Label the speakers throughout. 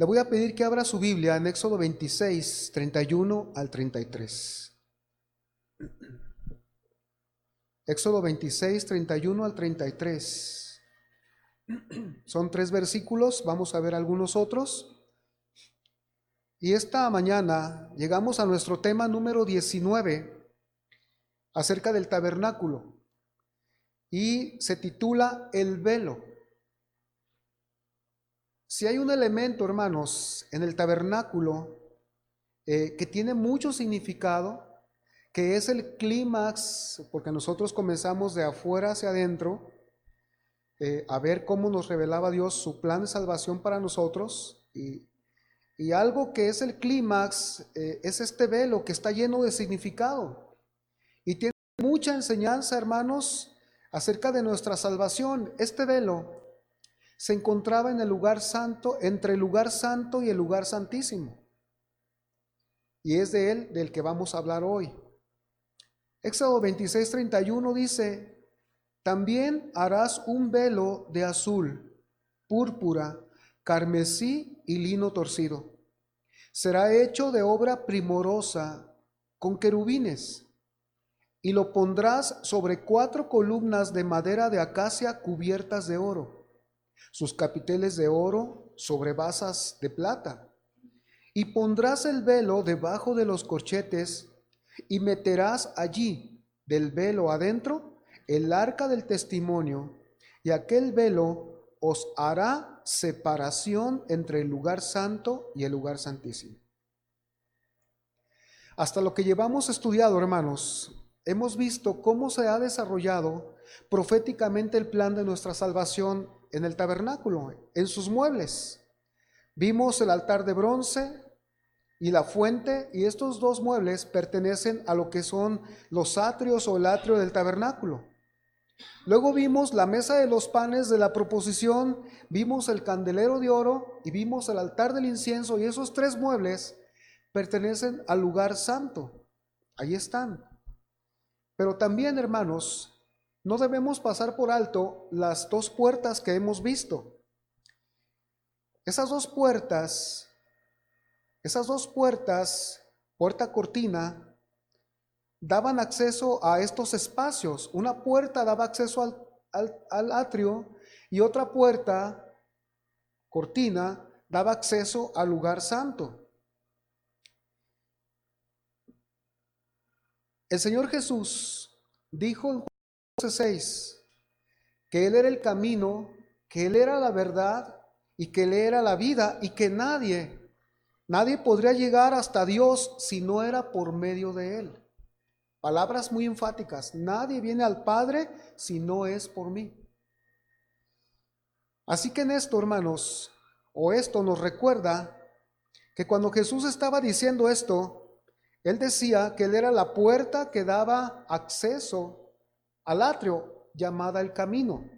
Speaker 1: Le voy a pedir que abra su Biblia en Éxodo 26, 31 al 33. Éxodo 26, 31 al 33. Son 3 versículos, vamos a ver algunos otros. Y esta mañana llegamos a nuestro tema número 19, acerca del tabernáculo. Y se titula El velo. Si hay un elemento, hermanos, en el tabernáculo que tiene mucho significado, que es el clímax, porque nosotros comenzamos de afuera hacia adentro, a ver cómo nos revelaba Dios su plan de salvación para nosotros, y algo que es el clímax es este velo que está lleno de significado, y tiene mucha enseñanza, hermanos, acerca de nuestra salvación. Este velo se encontraba en el lugar santo, entre el lugar santo y el lugar santísimo. Y es de él del que vamos a hablar hoy. Éxodo 26, 31 dice: también harás un velo de azul, púrpura, carmesí y lino torcido. Será hecho de obra primorosa con querubines, y lo pondrás sobre 4 columnas de madera de acacia cubiertas de oro, sus capiteles de oro sobre basas de plata. Y pondrás el velo debajo de los corchetes, y meterás allí, del velo adentro, el arca del testimonio, y aquel velo os hará separación entre el lugar santo y el lugar santísimo. Hasta lo que llevamos estudiado, hermanos, hemos visto cómo se ha desarrollado proféticamente el plan de nuestra salvación en el tabernáculo, en sus muebles. Vimos el altar de bronce y la fuente, y estos 2 muebles pertenecen a lo que son los atrios o el atrio del tabernáculo. Luego vimos la mesa de los panes de la proposición, vimos el candelero de oro y vimos el altar del incienso, y esos 3 muebles pertenecen al lugar santo. Ahí están. Pero también, hermanos, no debemos pasar por alto las 2 puertas que hemos visto. Esas dos puertas, puerta cortina, daban acceso a estos espacios. Una puerta daba acceso al atrio, y otra puerta, cortina, daba acceso al lugar santo. El Señor Jesús dijo en Juan 12:6 que Él era el camino, que Él era la verdad y que Él era la vida, y que nadie podría llegar hasta Dios si no era por medio de Él. Palabras muy enfáticas: nadie viene al Padre si no es por mí. Así que en esto, hermanos, o esto nos recuerda que cuando Jesús estaba diciendo esto, Él decía que Él era la puerta que daba acceso al atrio, llamada el camino.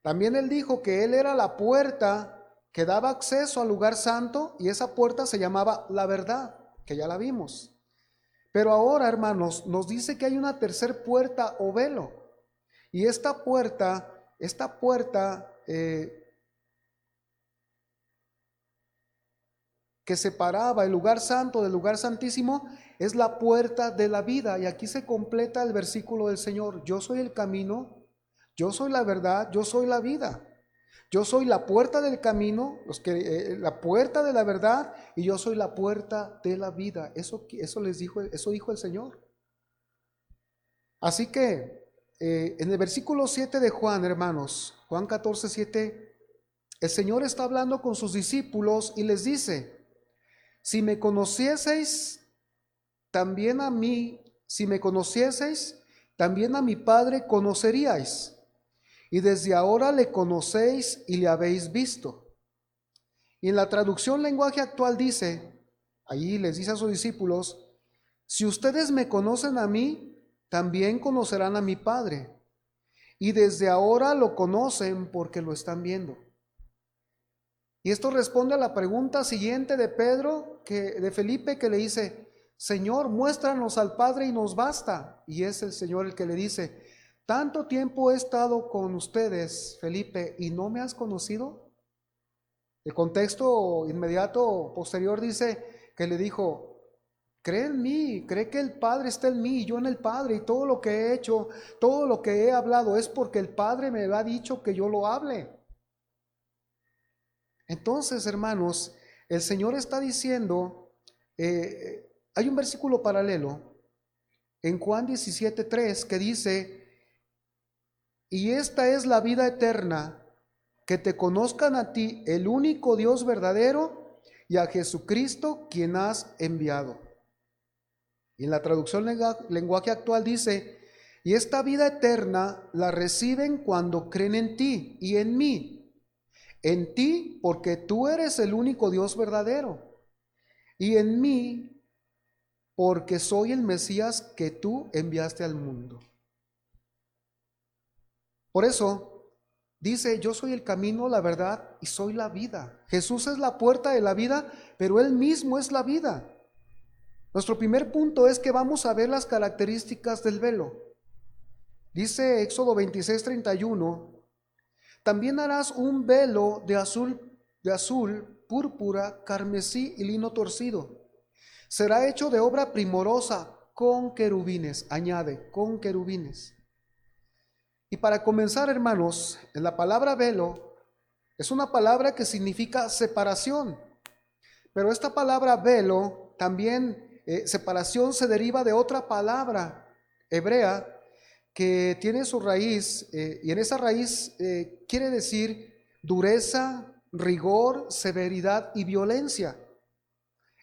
Speaker 1: También Él dijo que Él era la puerta que daba acceso al lugar santo, y esa puerta se llamaba la verdad, que ya la vimos. Pero ahora, hermanos, nos dice que hay una tercer puerta o velo, y esta puerta que separaba el lugar santo del lugar santísimo es la puerta de la vida. Y aquí se completa el versículo del Señor: yo soy el camino, yo soy la verdad, yo soy la vida. Yo soy la puerta del camino, la puerta de la verdad, y yo soy la puerta de la vida. Eso dijo el Señor. Así que en el versículo 7 de Juan, hermanos, Juan 14:7, el Señor está hablando con sus discípulos y les dice: si me conocieseis, también a mí, si me conocieseis, también a mi Padre conoceríais. Y desde ahora le conocéis y le habéis visto. Y en la traducción lenguaje actual dice, allí les dice a sus discípulos: si ustedes me conocen a mí, también conocerán a mi Padre. Y desde ahora lo conocen porque lo están viendo. Y esto responde a la pregunta siguiente de de Felipe, que le dice: Señor, muéstranos al Padre y nos basta. Y es el Señor el que le dice: ¿tanto tiempo he estado con ustedes, Felipe, y no me has conocido? El contexto inmediato posterior dice que le dijo: cree en mí, cree que el Padre está en mí y yo en el Padre, y todo lo que he hecho, todo lo que he hablado es porque el Padre me ha dicho que yo lo hable. Entonces, hermanos, el Señor está diciendo, hay un versículo paralelo en Juan 17:3 que dice: y esta es la vida eterna, que te conozcan a ti, el único Dios verdadero, y a Jesucristo, quien has enviado. Y en la traducción lenguaje actual dice: y esta vida eterna la reciben cuando creen en ti y en mí. En ti, porque tú eres el único Dios verdadero, y en mí, porque soy el Mesías que tú enviaste al mundo. Por eso dice: yo soy el camino, la verdad y soy la vida. Jesús es la puerta de la vida, pero Él mismo es la vida. Nuestro primer punto es que vamos a ver las características del velo. Dice Éxodo 26:31: también harás un velo de azul, púrpura, carmesí y lino torcido. Será hecho de obra primorosa, con querubines, añade, con querubines. Y para comenzar, hermanos, en la palabra velo es una palabra que significa separación. Pero esta palabra velo también, separación, se deriva de otra palabra hebrea que tiene su raíz, y en esa raíz quiere decir dureza, rigor, severidad y violencia.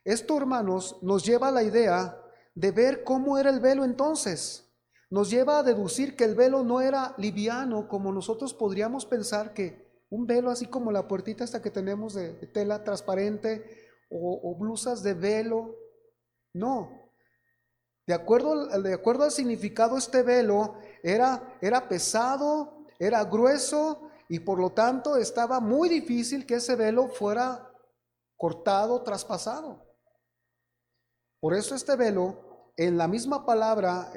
Speaker 1: Esto, hermanos, nos lleva a la idea de ver cómo era el velo entonces. Nos lleva a deducir que el velo no era liviano como nosotros podríamos pensar, que un velo así como la puertita esta que tenemos de tela transparente o blusas de velo. No. De acuerdo al significado, este velo era pesado, era grueso, y por lo tanto estaba muy difícil que ese velo fuera cortado, traspasado. Por eso este velo, en la misma palabra,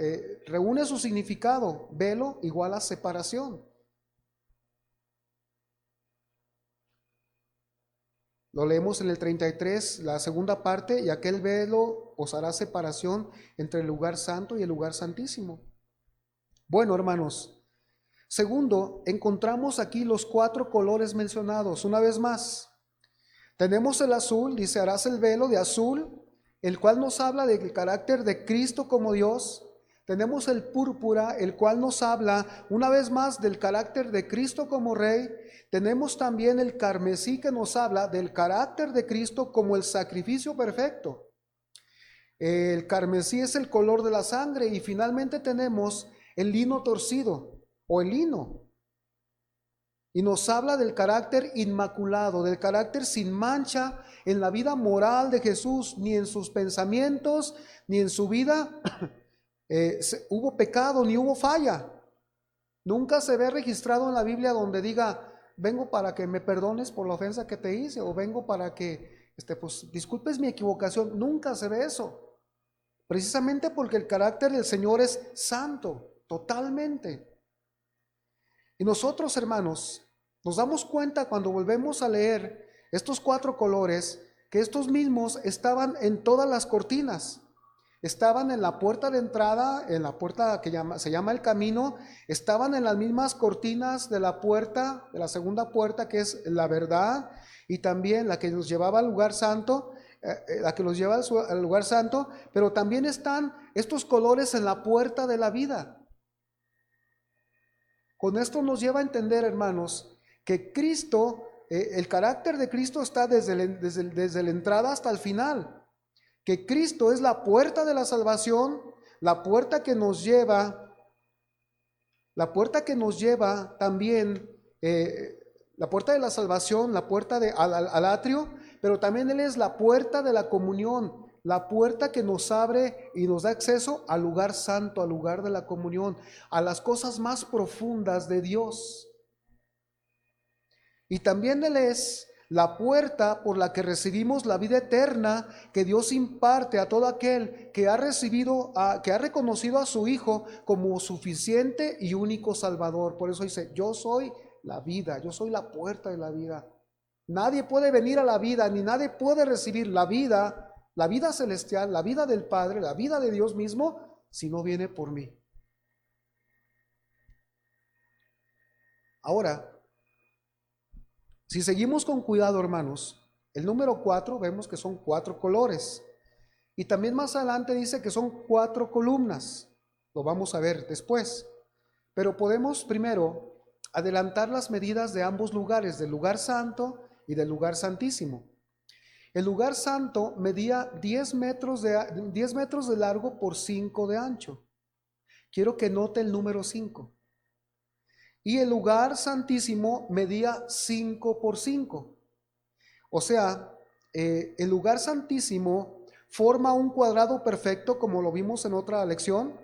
Speaker 1: reúne su significado. Velo igual a separación. Lo leemos en el 33, la segunda parte: y aquel velo os hará separación entre el lugar santo y el lugar santísimo. Bueno, hermanos, segundo, encontramos aquí los 4 colores mencionados. Una vez más, tenemos el azul, dice: harás el velo de azul, el cual nos habla del carácter de Cristo como Dios. Tenemos el púrpura, el cual nos habla una vez más del carácter de Cristo como Rey. Tenemos también el carmesí, que nos habla del carácter de Cristo como el sacrificio perfecto. El carmesí es el color de la sangre. Y finalmente tenemos el lino torcido o el lino, y nos habla del carácter inmaculado, del carácter sin mancha en la vida moral de Jesús. Ni en sus pensamientos ni en su vida hubo pecado, ni hubo falla. Nunca se ve registrado en la Biblia donde diga: vengo para que me perdones por la ofensa que te hice, o vengo para que pues disculpes mi equivocación. Nunca se ve eso, precisamente porque el carácter del Señor es santo, totalmente. Y nosotros, hermanos, nos damos cuenta cuando volvemos a leer estos 4 colores, que estos mismos estaban en todas las cortinas. Estaban en la puerta de entrada, en la puerta que se llama el camino. Estaban en las mismas cortinas de la puerta, de la segunda puerta, que es la verdad, y también la que nos llevaba al lugar santo, la que nos lleva al lugar santo. Pero también están estos colores en la puerta de la vida. Con esto nos lleva a entender, hermanos, que Cristo, el carácter de Cristo está desde la entrada hasta el final. Que Cristo es la puerta de la salvación, la puerta que nos lleva también, la puerta de la salvación, la puerta al atrio, pero también Él es la puerta de la comunión, la puerta que nos abre y nos da acceso al lugar santo, al lugar de la comunión, a las cosas más profundas de Dios. Y también Él es la puerta por la que recibimos la vida eterna que Dios imparte a todo aquel que ha reconocido a su Hijo como suficiente y único Salvador. Por eso dice: yo soy la vida, yo soy la puerta de la vida. Nadie puede venir a la vida, ni nadie puede recibir la vida celestial, la vida del Padre, la vida de Dios mismo, si no viene por mí. Ahora, si seguimos con cuidado, hermanos, el número 4 vemos que son 4 colores. Y también más adelante dice que son 4 columnas. Lo vamos a ver después. Pero podemos primero adelantar las medidas de ambos lugares, del lugar santo y del lugar santísimo. El lugar santo medía 10 metros de largo por 5 de ancho. Quiero que note el número 5. Y el lugar santísimo medía 5 por 5. O sea, el lugar santísimo forma un cuadrado perfecto, como lo vimos en otra lección,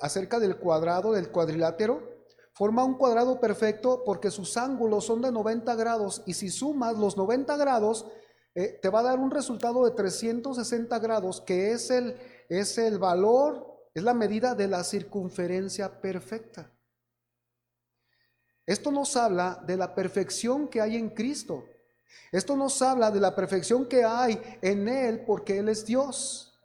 Speaker 1: acerca del cuadrado, del cuadrilátero. Forma un cuadrado perfecto porque sus ángulos son de 90 grados y si sumas los 90 grados, te va a dar un resultado de 360 grados, que es el valor, es la medida de la circunferencia perfecta. Esto nos habla de la perfección que hay en Cristo. Esto nos habla de la perfección que hay en Él porque Él es Dios.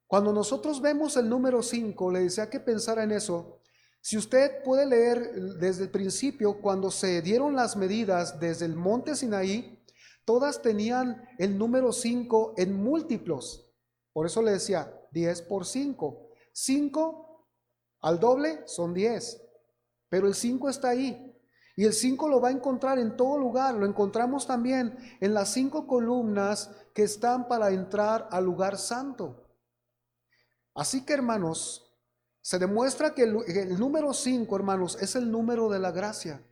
Speaker 1: Cuando nosotros vemos el número 5, le decía que pensara en eso. Si usted puede leer desde el principio, cuando se dieron las medidas desde el monte Sinaí, todas tenían el número 5 en múltiplos. Por eso le decía 10 por 5. 5 al doble son 10. Pero el 5 está ahí. Y el 5 lo va a encontrar en todo lugar. Lo encontramos también en las 5 columnas que están para entrar al lugar santo. Así que, hermanos, se demuestra que el número 5, hermanos, es el número de la gracia.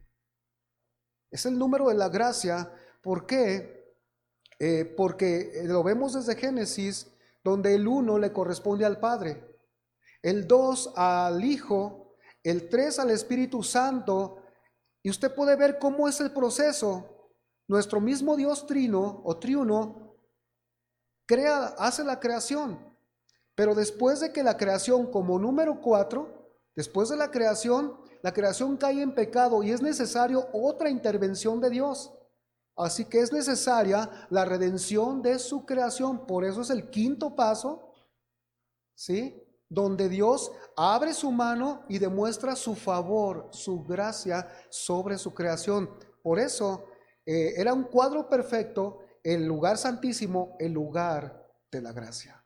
Speaker 1: Es el número de la gracia. ¿Por qué? Porque lo vemos desde Génesis, donde el 1 le corresponde al Padre, el 2 al Hijo, el 3 al Espíritu Santo. Y usted puede ver cómo es el proceso. Nuestro mismo Dios trino o triuno hace la creación. Pero después de que la creación, como número 4, después de la creación cae en pecado y es necesario otra intervención de Dios. Así que es necesaria la redención de su creación. Por eso es el quinto paso, ¿sí? Donde Dios abre su mano y demuestra su favor, su gracia sobre su creación. Por eso era un cuadro perfecto, el lugar santísimo, el lugar de la gracia.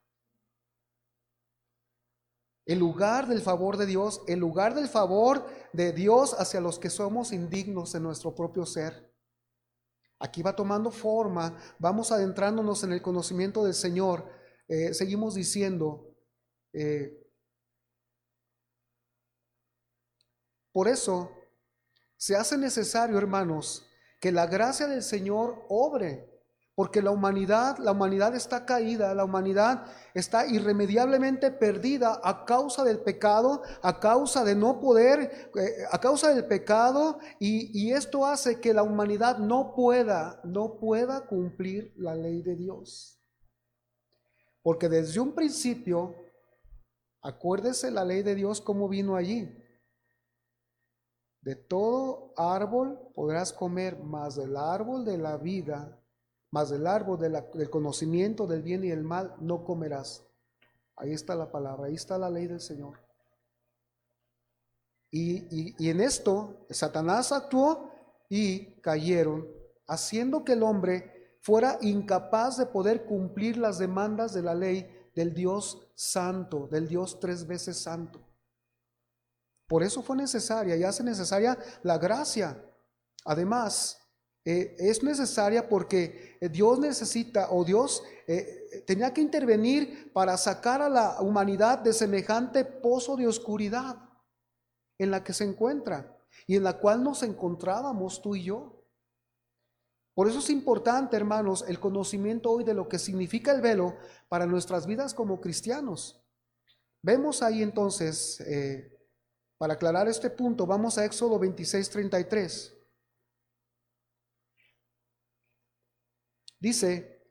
Speaker 1: El lugar del favor de Dios, el lugar del favor de Dios hacia los que somos indignos en nuestro propio ser. Aquí va tomando forma, vamos adentrándonos en el conocimiento del Señor. Seguimos diciendo, por eso se hace necesario, hermanos, que la gracia del Señor obre. Porque la humanidad está caída, la humanidad está irremediablemente perdida a causa del pecado, a causa de no poder, a causa del pecado, y esto hace que la humanidad no pueda cumplir la ley de Dios. Porque desde un principio, acuérdese la ley de Dios cómo vino allí. De todo árbol podrás comer, mas del árbol de la vida, mas del árbol del conocimiento del bien y del mal no comerás. Ahí está la palabra, ahí está la ley del Señor. Y en esto Satanás actuó y cayeron, haciendo que el hombre fuera incapaz de poder cumplir las demandas de la ley del Dios santo, del Dios 3 veces santo. Por eso fue necesaria y hace necesaria la gracia. Además, es necesaria porque Dios necesita, o Dios tenía que intervenir para sacar a la humanidad de semejante pozo de oscuridad en la que se encuentra y en la cual nos encontrábamos tú y yo. Por eso es importante, hermanos, el conocimiento hoy de lo que significa el velo para nuestras vidas como cristianos. Vemos ahí entonces, para aclarar este punto, vamos a Éxodo 26:33. Dice,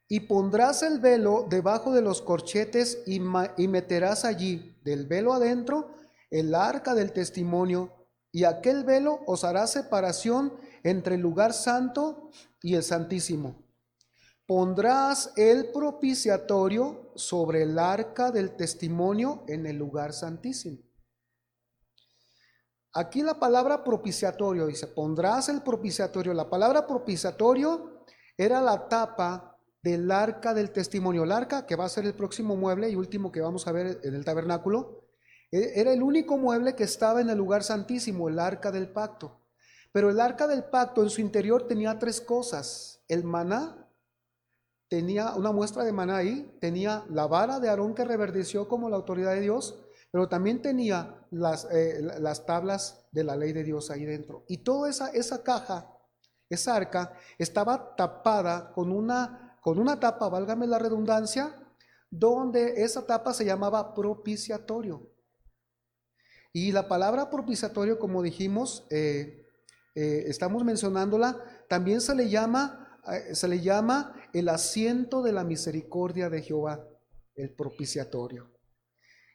Speaker 1: y pondrás el velo debajo de los corchetes y meterás allí del velo adentro el arca del testimonio, y aquel velo os hará separación entre el lugar santo y el santísimo. Pondrás el propiciatorio sobre el arca del testimonio en el lugar santísimo. Aquí la palabra propiciatorio dice, pondrás el propiciatorio. La palabra propiciatorio era la tapa del arca del testimonio. El arca, que va a ser el próximo mueble y último que vamos a ver en el tabernáculo, era el único mueble que estaba en el lugar santísimo, el arca del pacto. Pero el arca del pacto en su interior tenía tres cosas: el maná, tenía una muestra de maná ahí, tenía la vara de Aarón que reverdeció como la autoridad de Dios, pero también tenía las tablas de la ley de Dios ahí dentro. Y toda esa caja, esa arca, estaba tapada con una tapa, válgame la redundancia, donde esa tapa se llamaba propiciatorio. Y la palabra propiciatorio, como dijimos, estamos mencionándola, también se le llama el asiento de la misericordia de Jehová, el propiciatorio.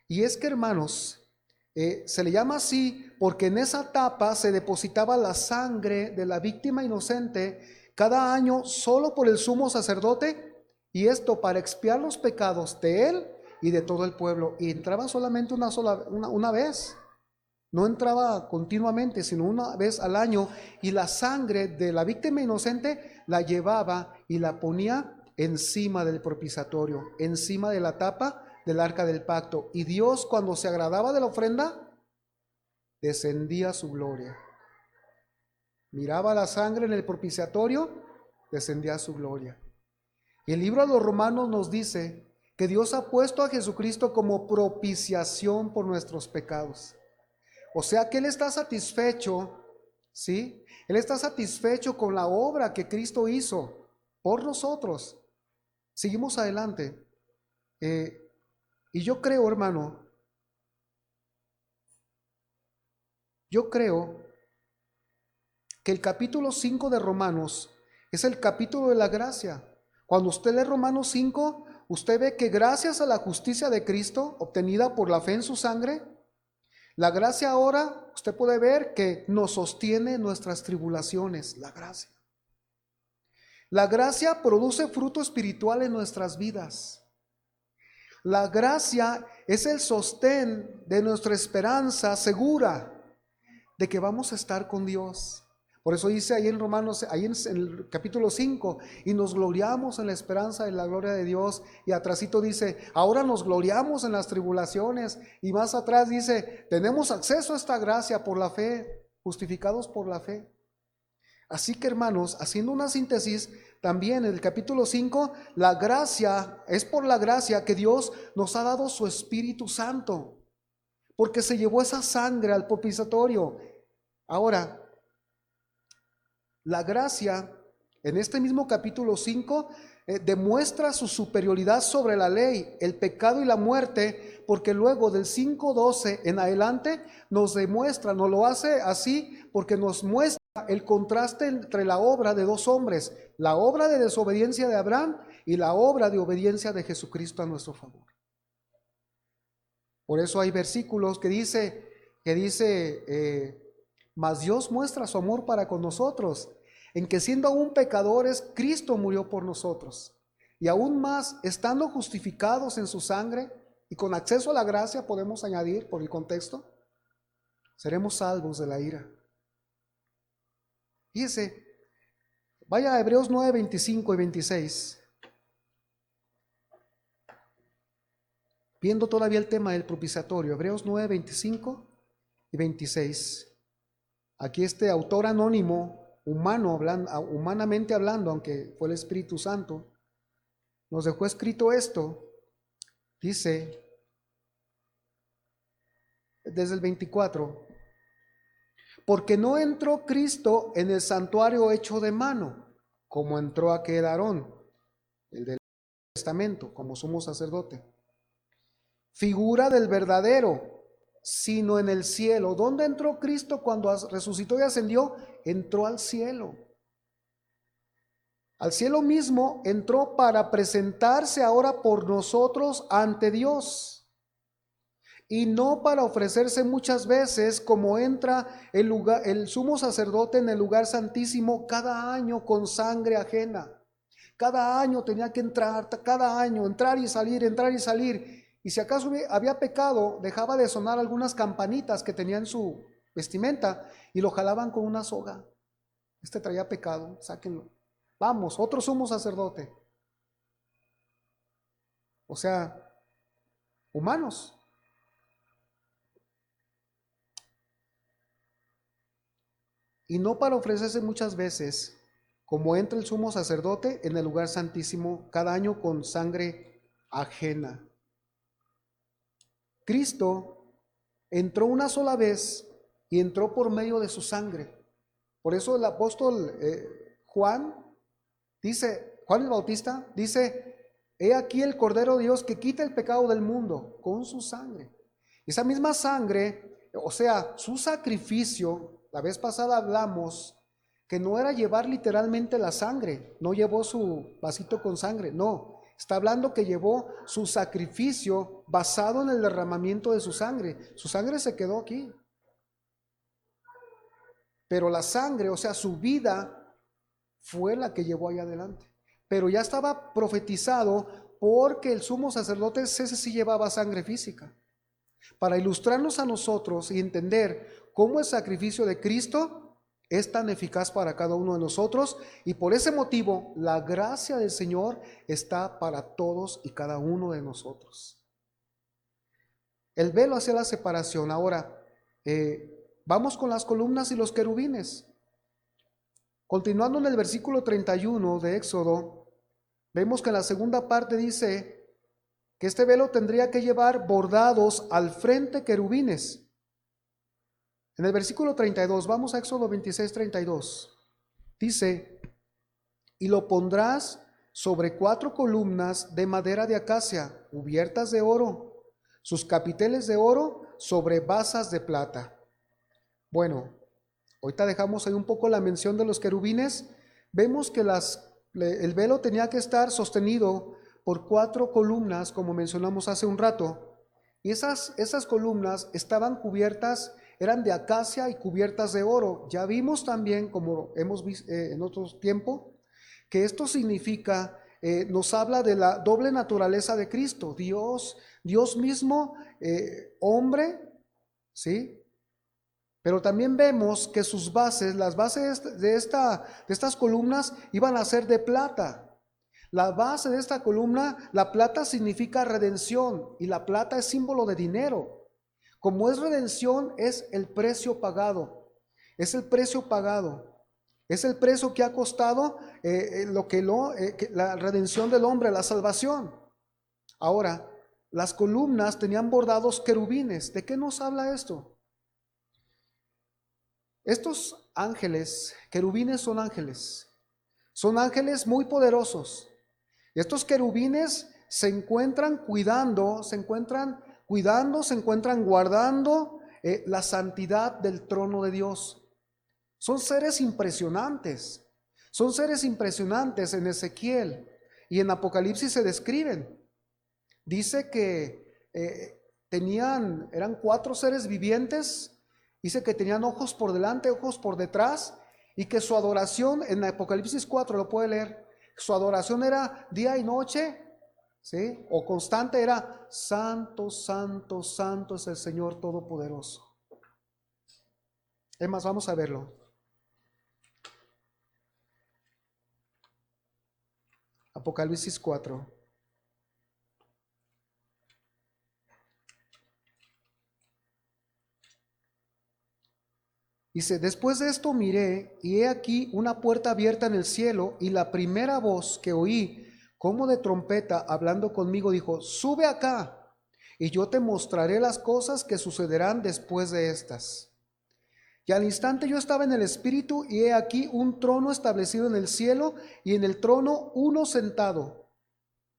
Speaker 1: Y es que, hermanos, se le llama así porque en esa tapa se depositaba la sangre de la víctima inocente cada año solo por el sumo sacerdote, y esto para expiar los pecados de él y de todo el pueblo. Y entraba solamente una vez. No entraba continuamente, sino una vez al año, y la sangre de la víctima inocente la llevaba y la ponía encima del propiciatorio, encima de la tapa del arca del pacto. Y Dios, cuando se agradaba de la ofrenda, descendía su gloria. Miraba la sangre en el propiciatorio, descendía su gloria. Y el libro de los Romanos nos dice que Dios ha puesto a Jesucristo como propiciación por nuestros pecados. O sea que Él está satisfecho, ¿sí? Él está satisfecho con la obra que Cristo hizo por nosotros. Seguimos adelante. Y yo creo, hermano, que el capítulo 5 de Romanos es el capítulo de la gracia. Cuando usted lee Romanos 5, usted ve que gracias a la justicia de Cristo, obtenida por la fe en su sangre, la gracia ahora, usted puede ver que nos sostiene nuestras tribulaciones, la gracia. La gracia produce fruto espiritual en nuestras vidas. La gracia es el sostén de nuestra esperanza segura de que vamos a estar con Dios. Por eso dice ahí en Romanos, ahí en el capítulo 5, y nos gloriamos en la esperanza de la gloria de Dios. Y atrásito dice, ahora nos gloriamos en las tribulaciones. Y más atrás dice, tenemos acceso a esta gracia por la fe, justificados por la fe. Así que, hermanos, haciendo una síntesis, también en el capítulo 5, la gracia, es por la gracia que Dios nos ha dado su Espíritu Santo, porque se llevó esa sangre al propiciatorio. Ahora, la gracia, en este mismo capítulo 5, demuestra su superioridad sobre la ley, el pecado y la muerte, porque luego del 5:12 en adelante nos demuestra, nos lo hace así, porque nos muestra el contraste entre la obra de dos hombres, la obra de desobediencia de Abraham y la obra de obediencia de Jesucristo a nuestro favor. Por eso hay versículos que dice, mas Dios muestra su amor para con nosotros, en que siendo aún pecadores, Cristo murió por nosotros. Y aún más, estando justificados en su sangre y con acceso a la gracia, podemos añadir, por el contexto, seremos salvos de la ira. Fíjese, vaya a Hebreos 9, 25 y 26. Viendo todavía el tema del propiciatorio, Hebreos 9, 25 y 26. Aquí este autor anónimo, humanamente hablando, aunque fue el Espíritu Santo, nos dejó escrito esto. Dice, desde el 24, porque no entró Cristo en el santuario hecho de mano, como entró aquel Aarón, el del Testamento, como sumo sacerdote, figura del verdadero, sino en el cielo. ¿Dónde entró Cristo cuando resucitó y ascendió? Entró al cielo. Al cielo mismo entró para presentarse ahora por nosotros ante Dios. y no para ofrecerse muchas veces, como entra el sumo sacerdote en el lugar santísimo cada año con sangre ajena. Cada año tenía que entrar, cada año, entrar y salir, entrar y salir. Y si acaso había pecado, dejaba de sonar algunas campanitas que tenía en su vestimenta y lo jalaban con una soga. Este traía pecado, sáquenlo. Vamos, otro sumo sacerdote. O sea, humanos. Y no para ofrecerse muchas veces, como entra el sumo sacerdote en el lugar santísimo cada año con sangre ajena. Cristo entró una sola vez y entró por medio de su sangre. Por eso el apóstol Juan el Bautista dice, he aquí el Cordero de Dios que quita el pecado del mundo con su sangre. Esa misma sangre, o sea, su sacrificio, la vez pasada hablamos que no era llevar literalmente la sangre, no llevó su vasito con sangre, no, está hablando que llevó su sacrificio basado en el derramamiento de su sangre se quedó aquí. Pero la sangre, o sea, su vida fue la que llevó ahí adelante. Pero ya estaba profetizado porque el sumo sacerdote ese sí llevaba sangre física. Para ilustrarnos a nosotros y entender cómo el sacrificio de Cristo es tan eficaz para cada uno de nosotros, y por ese motivo la gracia del Señor está para todos y cada uno de nosotros. El velo hace la separación. Ahora, vamos con las columnas y los querubines. Continuando en el versículo 31 de Éxodo, vemos que en la segunda parte dice que este velo tendría que llevar bordados al frente querubines. En el versículo 32, vamos a Éxodo 26, 32. Dice, y lo pondrás sobre 4 columnas de madera de acacia, cubiertas de oro, sus capiteles de oro sobre basas de plata. Bueno, ahorita dejamos ahí un poco la mención de los querubines. Vemos que el velo tenía que estar sostenido por 4 columnas, como mencionamos hace un rato. Y esas columnas estaban cubiertas, eran de acacia y cubiertas de oro. Ya vimos también, como hemos visto en otro tiempo, que esto significa, nos habla de la doble naturaleza de Cristo. Dios mismo, hombre, ¿sí? Pero también vemos que sus bases, las bases de estas columnas iban a ser de plata. La base de esta columna, la plata significa redención y la plata es símbolo de dinero. Como es redención, es el precio pagado. Es el precio pagado. Es el precio que ha costado la redención del hombre, la salvación. Ahora, las columnas tenían bordados querubines. ¿De qué nos habla esto? Estos ángeles, querubines son ángeles muy poderosos. Estos querubines se encuentran cuidando, se encuentran guardando la santidad del trono de Dios. Son seres impresionantes. En Ezequiel y en Apocalipsis se describen. Dice que eran 4 seres vivientes. Dice que tenían ojos por delante, ojos por detrás, y que su adoración, en Apocalipsis 4 lo puede leer, su adoración era día y noche, ¿sí? O constante, era santo, santo, santo es el Señor Todopoderoso. Es más, vamos a verlo. Apocalipsis 4. Dice, después de esto miré, y he aquí una puerta abierta en el cielo, y la primera voz que oí, como de trompeta, hablando conmigo, dijo, sube acá, y yo te mostraré las cosas que sucederán después de estas. Y al instante yo estaba en el Espíritu, y he aquí un trono establecido en el cielo, y en el trono uno sentado.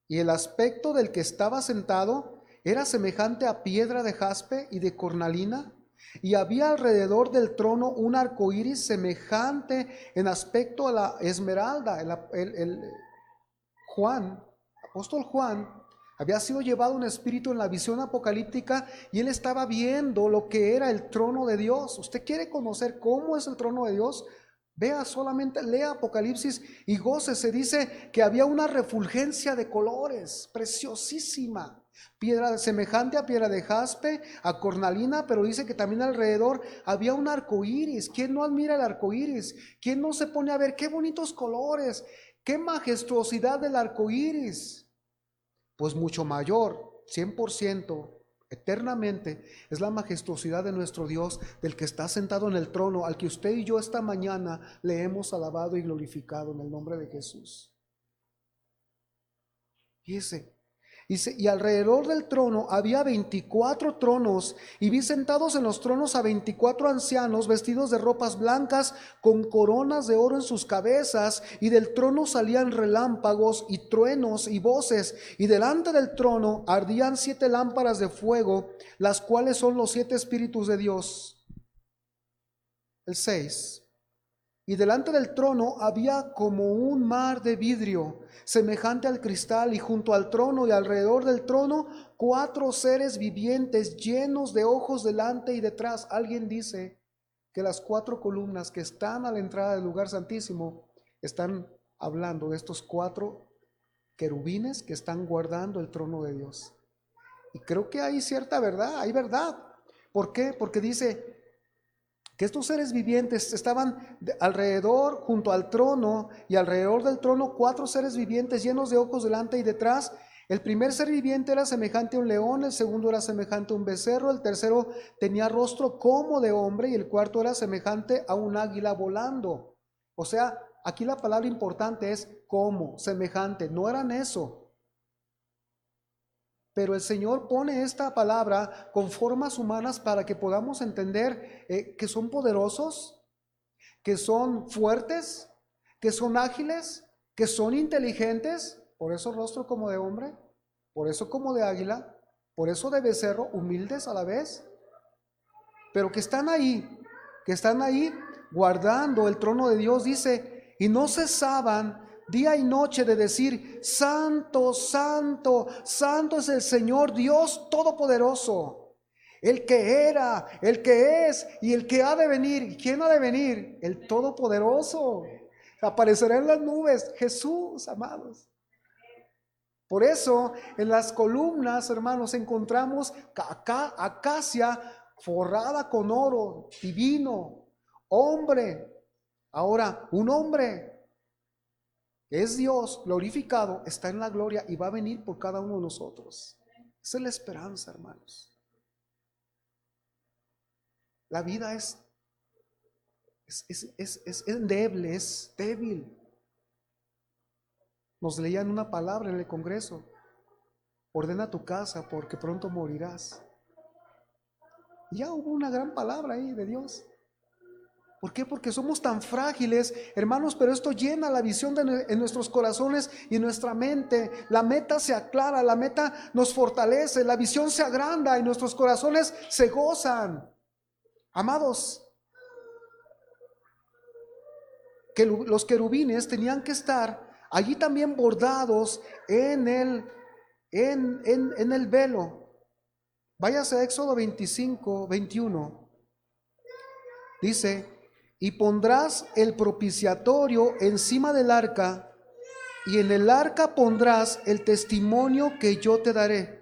Speaker 1: Y el aspecto del que estaba sentado era semejante a piedra de jaspe y de cornalina, y había alrededor del trono un arco iris semejante en aspecto a la esmeralda. Apóstol Juan Había sido llevado un espíritu en la visión apocalíptica y él estaba viendo lo que era el trono de Dios. ¿Usted quiere conocer cómo es el trono de Dios? Vea solamente, lea Apocalipsis y gócese. Dice que había una refulgencia de colores, preciosísima. Piedra semejante a piedra de jaspe, a cornalina, pero dice que también alrededor había un arco iris. ¿Quién no admira el arco iris? ¿Quién no se pone a ver qué bonitos colores, qué majestuosidad del arco iris? Pues mucho mayor, 100%, eternamente, es la majestuosidad de nuestro Dios, del que está sentado en el trono, al que usted y yo esta mañana le hemos alabado y glorificado en el nombre de Jesús. Fíjese. Dice, y alrededor del trono había 24 tronos, y vi sentados en los tronos a 24 ancianos vestidos de ropas blancas, con coronas de oro en sus cabezas, y del trono salían relámpagos y truenos y voces, y delante del trono ardían 7 lámparas de fuego, las cuales son los 7 espíritus de Dios. El 6. Y delante del trono había como un mar de vidrio, semejante al cristal, y junto al trono y alrededor del trono 4 seres vivientes llenos de ojos delante y detrás. Alguien dice que las 4 columnas que están a la entrada del lugar santísimo están hablando de estos 4 querubines que están guardando el trono de Dios. Y creo que hay cierta verdad, hay verdad. ¿Por qué? Porque dice que estos seres vivientes estaban alrededor, junto al trono, y alrededor del trono 4 seres vivientes llenos de ojos delante y detrás. El primer ser viviente era semejante a un león, el segundo era semejante a un becerro, el tercero tenía rostro como de hombre, y el cuarto era semejante a un águila volando. O sea, aquí la palabra importante es como, semejante, no eran eso. Pero el Señor pone esta palabra con formas humanas para que podamos entender que son poderosos, que son fuertes, que son ágiles, que son inteligentes. Por eso rostro como de hombre, por eso como de águila, por eso de becerro, humildes a la vez. Pero que están ahí guardando el trono de Dios, dice, y no cesaban día y noche de decir, santo, santo, santo es el Señor Dios Todopoderoso, el que era, el que es y el que ha de venir. ¿Y quién ha de venir? El Todopoderoso. Aparecerá en las nubes, Jesús, amados. Por eso en las columnas, hermanos, encontramos acacia forrada con oro divino, hombre. Ahora, un hombre es Dios glorificado, está en la gloria y va a venir por cada uno de nosotros. Esa es la esperanza, hermanos. La vida es endeble, es débil. Nos leían una palabra en el Congreso: ordena tu casa porque pronto morirás. Y ya hubo una gran palabra ahí de Dios. ¿Por qué? Porque somos tan frágiles, hermanos, pero esto llena la visión en nuestros corazones y en nuestra mente. La meta se aclara, la meta nos fortalece, la visión se agranda y nuestros corazones se gozan. Amados, que los querubines tenían que estar allí también bordados en el velo. Váyase a Éxodo 25, 21. Dice: y pondrás el propiciatorio encima del arca, y en el arca pondrás el testimonio que yo te daré.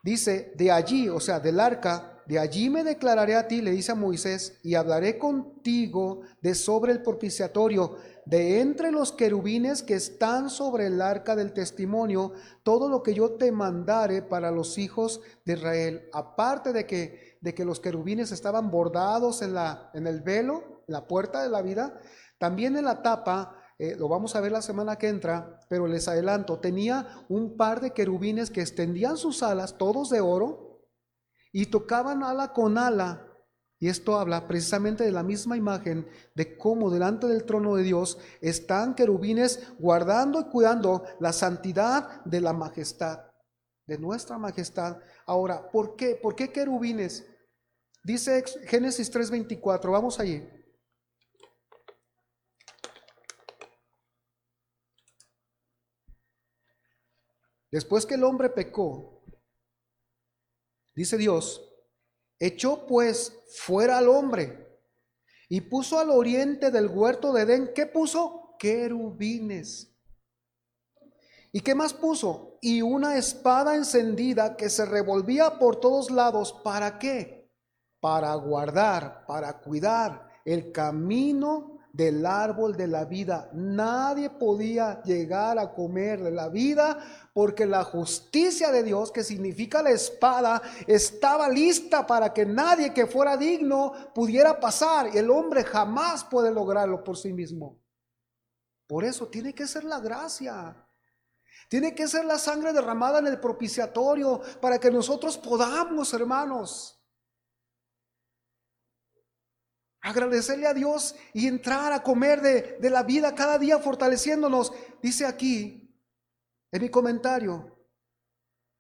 Speaker 1: Dice, de allí, o sea, del arca, de allí me declararé a ti, le dice a Moisés, y hablaré contigo de sobre el propiciatorio, de entre los querubines que están sobre el arca del testimonio, todo lo que yo te mandare para los hijos de Israel. Aparte de que los querubines estaban bordados en el velo, en la puerta de la vida, también en la tapa, lo vamos a ver la semana que entra, pero les adelanto, tenía un par de querubines que extendían sus alas, todos de oro, y tocaban ala con ala. Y esto habla precisamente de la misma imagen de cómo delante del trono de Dios están querubines guardando y cuidando la santidad de la majestad, de nuestra majestad. Ahora, ¿por qué? ¿Por qué querubines? Dice Génesis 3:24, vamos allí. Después que el hombre pecó, dice Dios, echó pues fuera al hombre y puso al oriente del huerto de Edén, ¿qué puso? Querubines. ¿Y qué más puso? Y una espada encendida que se revolvía por todos lados. ¿Para qué? Para guardar, para cuidar el camino del árbol de la vida. Nadie podía llegar a comer de la vida porque la justicia de Dios, que significa la espada, estaba lista para que nadie que fuera digno pudiera pasar. Y el hombre jamás puede lograrlo por sí mismo. Por eso tiene que ser la gracia. Tiene que ser la sangre derramada en el propiciatorio para que nosotros podamos, hermanos, agradecerle a Dios y entrar a comer de la vida cada día fortaleciéndonos. Dice aquí en mi comentario,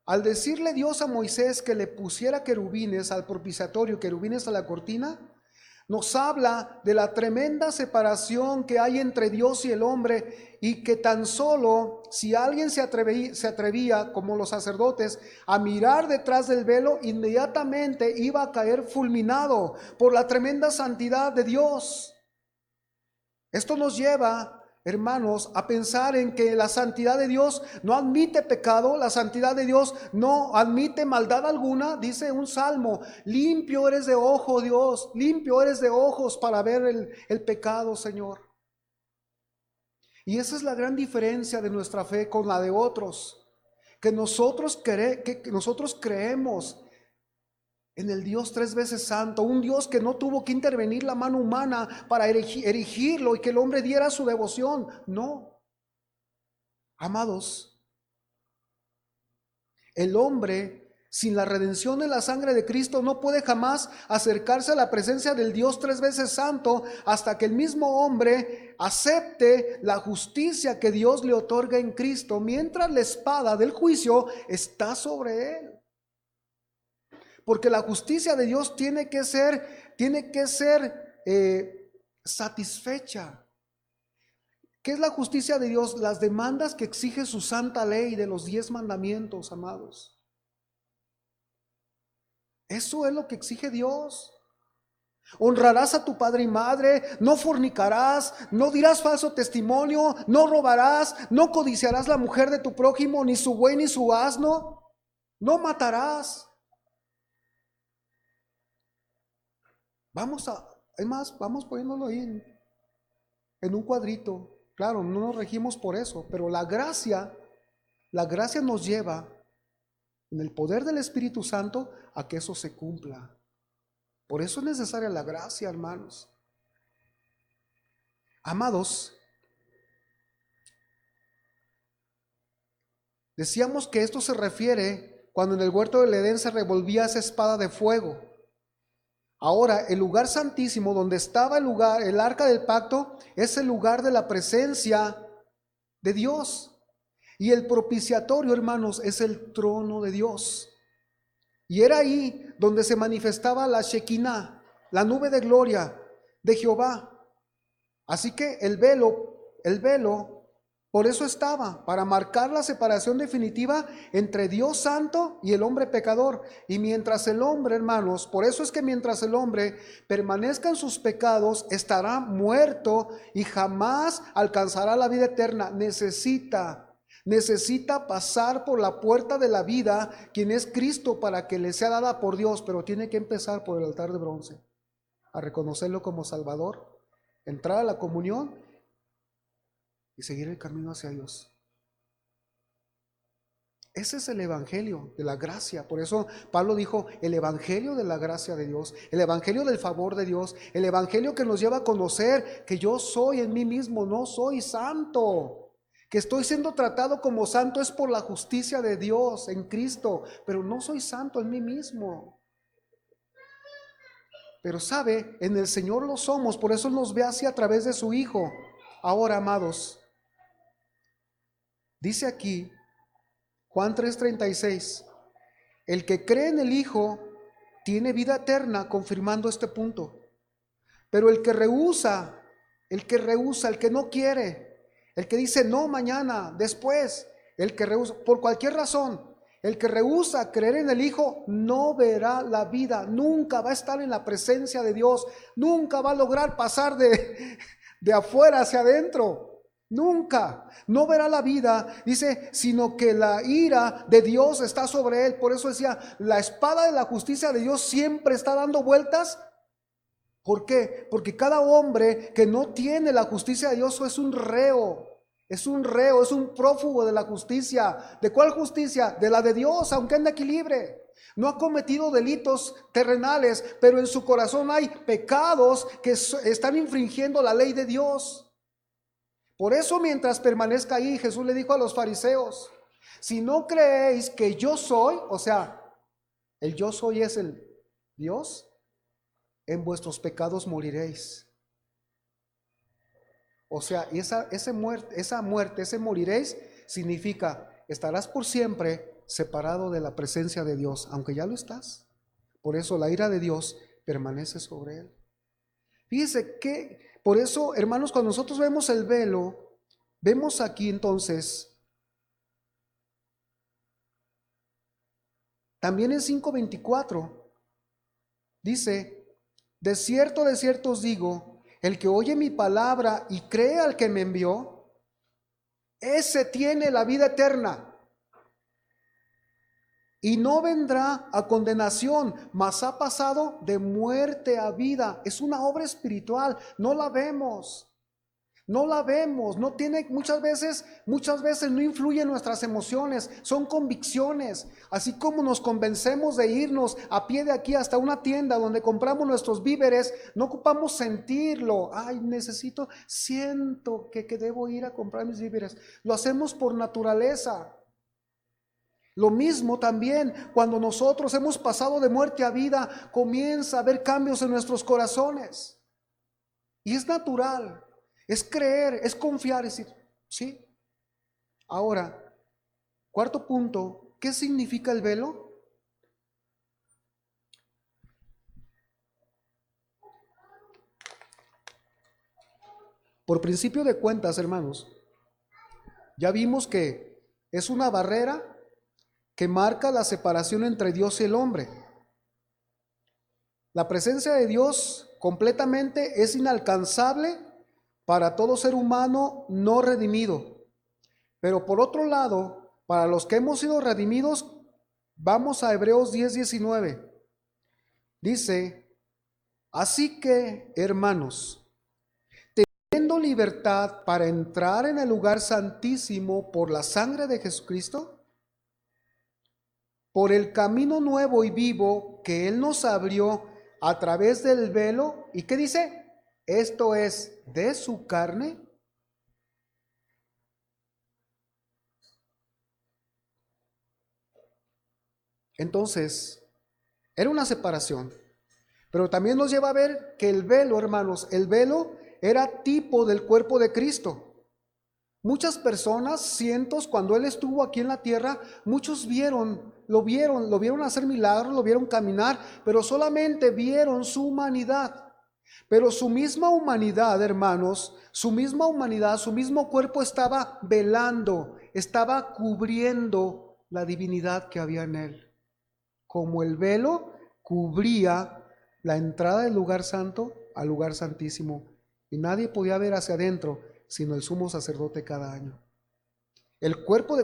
Speaker 1: al decirle Dios a Moisés que le pusiera querubines al propiciatorio, querubines a la cortina, nos habla de la tremenda separación que hay entre Dios y el hombre, y que tan solo si alguien se atrevía, como los sacerdotes, a mirar detrás del velo, inmediatamente iba a caer fulminado por la tremenda santidad de Dios. Esto nos lleva, hermanos, a pensar en que la santidad de Dios no admite pecado, la santidad de Dios no admite maldad alguna. Dice un salmo, limpio eres de ojo, Dios, limpio eres de ojos para ver el pecado, Señor. Y esa es la gran diferencia de nuestra fe con la de otros, que nosotros creemos en el Dios tres veces santo, un Dios que no tuvo que intervenir la mano humana para erigirlo y que el hombre diera su devoción. No, amados, el hombre sin la redención de la sangre de Cristo no puede jamás acercarse a la presencia del Dios tres veces santo hasta que el mismo hombre acepte la justicia que Dios le otorga en Cristo, mientras la espada del juicio está sobre él. Porque la justicia de Dios tiene que ser satisfecha. ¿Qué es la justicia de Dios? Las demandas que exige su santa ley de los 10 mandamientos, amados. Eso es lo que exige Dios. Honrarás a tu padre y madre, no fornicarás, no dirás falso testimonio, no robarás, no codiciarás la mujer de tu prójimo, ni su buey ni su asno, no matarás. Vamos poniéndolo ahí en un cuadrito. Claro, no nos regimos por eso, pero la gracia nos lleva en el poder del Espíritu Santo a que eso se cumpla. Por eso es necesaria la gracia, hermanos. Amados, decíamos que esto se refiere cuando en el huerto del Edén se revolvía esa espada de fuego. Ahora, el lugar santísimo, donde estaba el arca del pacto, es el lugar de la presencia de Dios. Y el propiciatorio, hermanos, es el trono de Dios. Y era ahí donde se manifestaba la Shekinah, la nube de gloria de Jehová. Así que el velo, por eso estaba, para marcar la separación definitiva entre Dios santo y el hombre pecador. Y mientras el hombre, hermanos, por eso es que mientras el hombre permanezca en sus pecados, estará muerto y jamás alcanzará la vida eterna. Necesita pasar por la puerta de la vida, quien es Cristo, para que le sea dada por Dios, pero tiene que empezar por el altar de bronce, a reconocerlo como Salvador, entrar a la comunión y seguir el camino hacia Dios. Ese es el evangelio de la gracia. Por eso Pablo dijo, el evangelio de la gracia de Dios, el evangelio del favor de Dios, el evangelio que nos lleva a conocer que yo soy en mí mismo, no soy santo, que estoy siendo tratado como santo es por la justicia de Dios en Cristo, pero no soy santo en mí mismo. Pero sabe, en el Señor lo somos, por eso nos ve así a través de su Hijo. Ahora, amados, dice aquí Juan 3:36, el que cree en el Hijo tiene vida eterna, confirmando este punto. Pero el que rehúsa, el que no quiere, el que dice no mañana, después, El que rehúsa, por cualquier razón, el que rehúsa creer en el Hijo no verá la vida, nunca va a estar en la presencia de Dios, nunca va a lograr pasar de afuera hacia adentro. Nunca, no verá la vida, dice, sino que la ira de Dios está sobre él. Por eso decía, la espada de la justicia de Dios siempre está dando vueltas. ¿Por qué? Porque cada hombre que no tiene la justicia de Dios es un reo. Es un reo, es un prófugo de la justicia. ¿De cuál justicia? De la de Dios, aunque ande aquí libre. No ha cometido delitos terrenales, pero en su corazón hay pecados que están infringiendo la ley de Dios. Por eso, mientras permanezca ahí, Jesús le dijo a los fariseos, si no creéis que yo soy, o sea, el yo soy es el Dios, en vuestros pecados moriréis. O sea, esa muerte, ese moriréis, significa, estarás por siempre separado de la presencia de Dios, aunque ya lo estás. Por eso la ira de Dios permanece sobre él. Fíjese que, por eso, hermanos, cuando nosotros vemos el velo, vemos aquí entonces, también en 5:24, dice, de cierto os digo, el que oye mi palabra y cree al que me envió, ese tiene la vida eterna. Y no vendrá a condenación, mas ha pasado de muerte a vida. Es una obra espiritual, no la vemos. No la vemos, no tiene, muchas veces no influye en nuestras emociones, son convicciones. Así como nos convencemos de irnos a pie de aquí hasta una tienda donde compramos nuestros víveres, no ocupamos sentirlo. Ay, siento que debo ir a comprar mis víveres. Lo hacemos por naturaleza. Lo mismo también cuando nosotros hemos pasado de muerte a vida, comienza a haber cambios en nuestros corazones. Y es natural. Es creer, es confiar, es decir, sí. Ahora, cuarto punto, ¿qué significa el velo? Por principio de cuentas, hermanos, ya vimos que es una barrera que marca la separación entre Dios y el hombre. La presencia de Dios completamente es inalcanzable para todo ser humano no redimido. Pero por otro lado, para los que hemos sido redimidos, vamos a Hebreos 10:19. Dice, así que, hermanos, teniendo libertad para entrar en el lugar santísimo por la sangre de Jesucristo, por el camino nuevo y vivo que Él nos abrió a través del velo, ¿y qué dice? Esto es de su carne. Entonces, era una separación, pero también nos lleva a ver que el velo, hermanos, el velo era tipo del cuerpo de Cristo. Muchas personas, cientos, cuando Él estuvo aquí en la tierra, muchos lo vieron hacer milagros, lo vieron caminar, pero solamente vieron su humanidad. Pero su misma humanidad, hermanos, su mismo cuerpo estaba velando, estaba cubriendo la divinidad que había en Él. Como el velo cubría la entrada del lugar santo al lugar santísimo, y nadie podía ver hacia adentro, sino el sumo sacerdote cada año.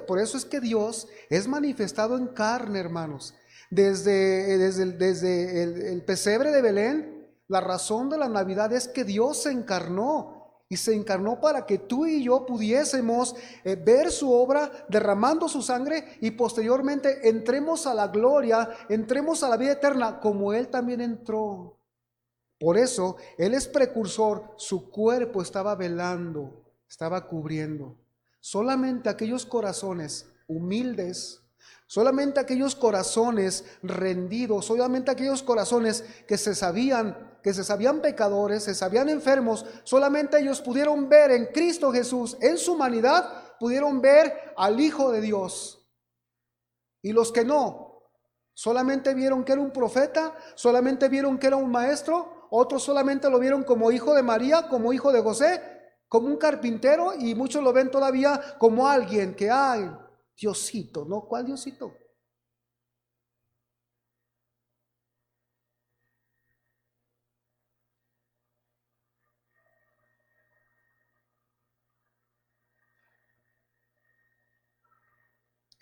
Speaker 1: Por eso es que Dios es manifestado en carne, hermanos. Desde el pesebre de Belén, la razón de la Navidad es que Dios se encarnó, y se encarnó para que tú y yo pudiésemos ver su obra derramando su sangre, y posteriormente entremos a la gloria, entremos a la vida eterna como Él también entró. Por eso Él es precursor, su cuerpo estaba velando, estaba cubriendo. Solamente aquellos corazones humildes, solamente aquellos corazones rendidos, solamente aquellos corazones que se sabían pecadores, se sabían enfermos, solamente ellos pudieron ver en Cristo Jesús, en su humanidad, pudieron ver al Hijo de Dios. Y los que no, solamente vieron que era un profeta, solamente vieron que era un maestro, otros solamente lo vieron como hijo de María, como hijo de José, como un carpintero, y muchos lo ven todavía como alguien que hay. Diosito, ¿no? ¿Cuál Diosito?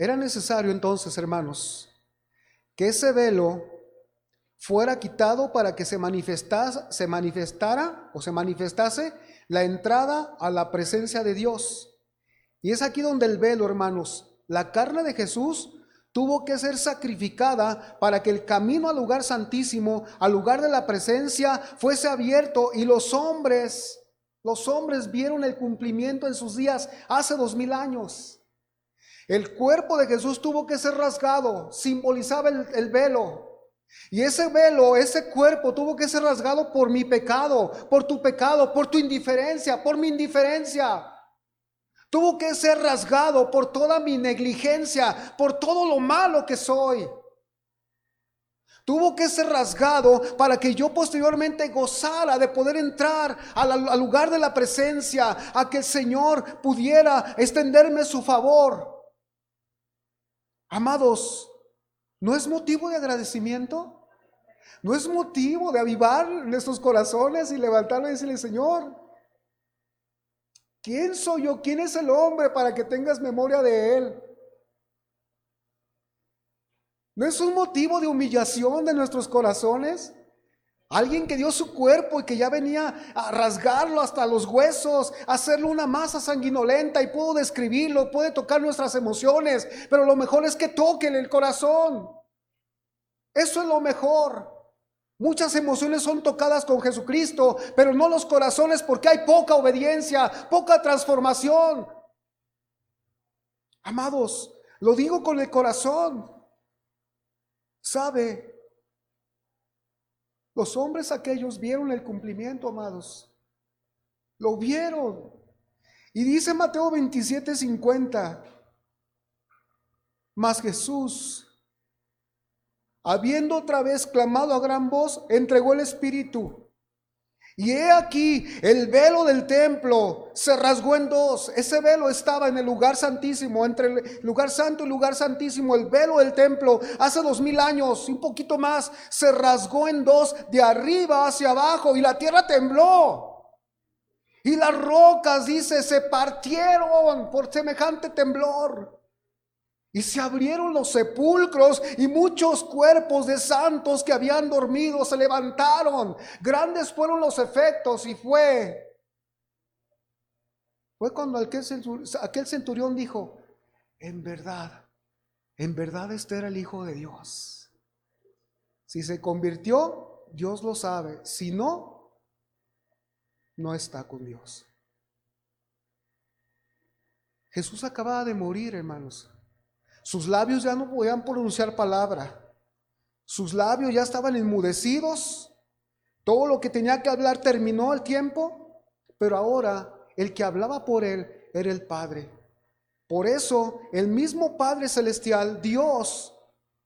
Speaker 1: Era necesario entonces, hermanos, que ese velo fuera quitado para que se manifestase la entrada a la presencia de Dios. Y es aquí donde el velo, hermanos, la carne de Jesús tuvo que ser sacrificada para que el camino al lugar santísimo, al lugar de la presencia, fuese abierto y los hombres vieron el cumplimiento en sus días hace 2000 años. El cuerpo de Jesús tuvo que ser rasgado, simbolizaba el velo. Y ese velo, ese cuerpo tuvo que ser rasgado por mi pecado, por tu pecado, por tu indiferencia, por mi indiferencia. Tuvo que ser rasgado por toda mi negligencia, por todo lo malo que soy. Tuvo que ser rasgado para que yo posteriormente gozara de poder entrar al lugar de la presencia, a que el Señor pudiera extenderme su favor. Amados, ¿no es motivo de agradecimiento? ¿No es motivo de avivar nuestros corazones y levantarlo y decirle, Señor, ¿quién soy yo? ¿Quién es el hombre para que tengas memoria de él? ¿No es un motivo de humillación de nuestros corazones? Alguien que dio su cuerpo y que ya venía a rasgarlo hasta los huesos, a hacerlo una masa sanguinolenta, y puedo describirlo, puede tocar nuestras emociones, pero lo mejor es que toquen el corazón. Eso es lo mejor. Muchas emociones son tocadas con Jesucristo, pero no los corazones, porque hay poca obediencia, poca transformación. Amados, lo digo con el corazón. ¿Sabe? Los hombres aquellos vieron el cumplimiento, amados. Lo vieron. Y dice Mateo 27:50, mas Jesús, habiendo otra vez clamado a gran voz, entregó el Espíritu. Y he aquí, el velo del templo se rasgó en dos. Ese velo estaba en el lugar santísimo, entre el lugar santo y el lugar santísimo. El velo del templo hace 2000 años, un poquito más, se rasgó en dos, de arriba hacia abajo, y la tierra tembló. Y las rocas, dice, se partieron por semejante temblor. Y se abrieron los sepulcros, y muchos cuerpos de santos que habían dormido se levantaron. Grandes fueron los efectos, y fue cuando aquel centurión dijo, en verdad este era el Hijo de Dios. Si se convirtió, Dios lo sabe. Si no, no está con Dios. Jesús acababa de morir, hermanos. Sus labios ya no podían pronunciar palabra. Sus labios ya estaban enmudecidos. Todo lo que tenía que hablar terminó el tiempo, pero ahora el que hablaba por él era el Padre. Por eso el mismo Padre Celestial, Dios,